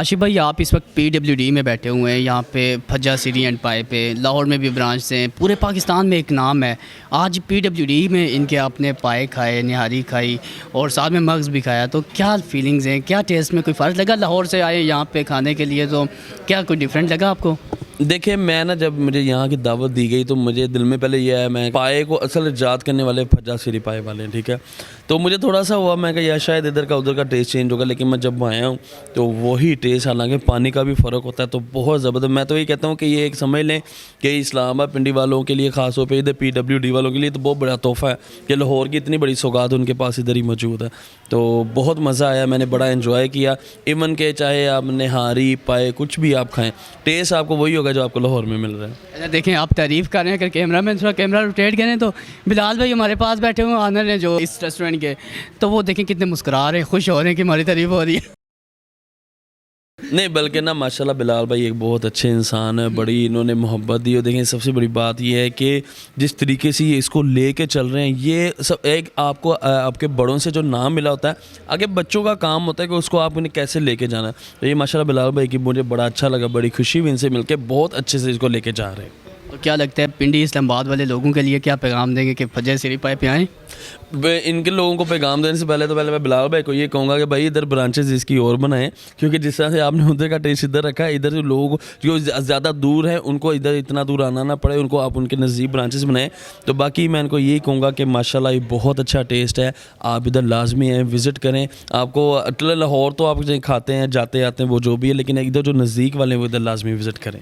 काशिफ भाई, आप इस वक्त PWD में बैठे हुए हैं, यहाँ पे फज्जा सीरी एंड पाए पे, लाहौर में भी ब्रांच हैं, पूरे पाकिस्तान में एक नाम है। आज PWD में इनके आपने पाए खाए, निहारी खाई और साथ में मग्ज़ भी खाया, तो क्या फीलिंग्स हैं, क्या टेस्ट में कोई फ़र्क लगा? लाहौर से आए यहाँ पे खाने के लिए, तो क्या कोई डिफरेंट लगा आपको? देखिए, मैं ना जब मुझे यहाँ की दावत दी गई तो मुझे दिल में पहले ये है, मैं पाए को असल इजाद करने वाले फज्जा सीरी पाए वाले हैं, ठीक है। तो मुझे थोड़ा सा हुआ, मैं कहा यार शायद इधर का उधर का टेस्ट चेंज होगा, लेकिन मैं जब आया हूँ तो वही टेस्ट, हालांकि पानी का भी फ़र्क होता है, तो बहुत ज़बरदस्त। मैं तो ये कहता हूँ कि ये एक समझ लें कि इस्लामाबाद पिंडी वालों के लिए ख़ास तौर पर, इधर PWD वालों के लिए तो बहुत बड़ा तोहफ़ा है कि लाहौर की इतनी बड़ी सौगात उनके पास इधर ही मौजूद है। तो बहुत मज़ा आया, मैंने बड़ा इन्जॉय किया। इवन के चाहे आप निहारी पाए कुछ भी आप खाएँ, टेस्ट आपको वही होगा जो आपको लाहौर में मिल रहा है। अच्छा देखें, आप तारीफ़ कर रहे हैं, अगर कैमरा मैन थोड़ा कैमरा रोटेट करें तो बिलाल भाई हमारे पास बैठे हुए ऑनर हैं जो इस रेस्टोरेंट के, तो वो देखें कितने मुस्कुरा रहे हैं, खुश हो रहे हैं कि हमारी तारीफ़ हो रही है। नहीं, बल्कि ना माशाल्लाह बिलाल भाई एक बहुत अच्छे इंसान है, बड़ी इन्होंने मोहब्बत दी। और देखें, सबसे बड़ी बात ये है कि जिस तरीके से ये इसको लेके चल रहे हैं, ये सब एक आपको आपके बड़ों से जो नाम मिला होता है, आगे बच्चों का काम होता है कि उसको आप उन्हें कैसे लेके जाना है। तो ये माशाल्लाह बिलाल भाई की मुझे बड़ा अच्छा लगा, बड़ी खुशी हुई इनसे मिलकर, बहुत अच्छे से इसको लेके जा रहे हैं। तो क्या लगता है पिंडी इस्लामाबाद वाले लोगों के लिए क्या पैगाम देंगे कि फज्जा सीरी पाए पे आएँ? इनके लोगों को पैगाम देने से पहले मैं बिलाल भाई को ये कहूँगा कि भाई इधर ब्रांचेस इसकी और बनाएं, क्योंकि जिस तरह से आपने उधर का टेस्ट इधर रखा है, इधर जो लोग जो ज़्यादा दूर हैं उनको इधर इतना दूर आना ना पड़े, उनको आप उनके नज़दीक ब्रांचेस बनाएं। तो बाकी मैं इनको यही कहूँगा कि माशाल्लाह ये बहुत अच्छा टेस्ट है, आप इधर लाजमी हैं, विज़िट करें। आपको लाहौर तो आप खाते हैं, जाते आते हैं, वो जो भी है, लेकिन इधर जो नज़दीक वाले हैं वो इधर लाजमी विज़िट करें।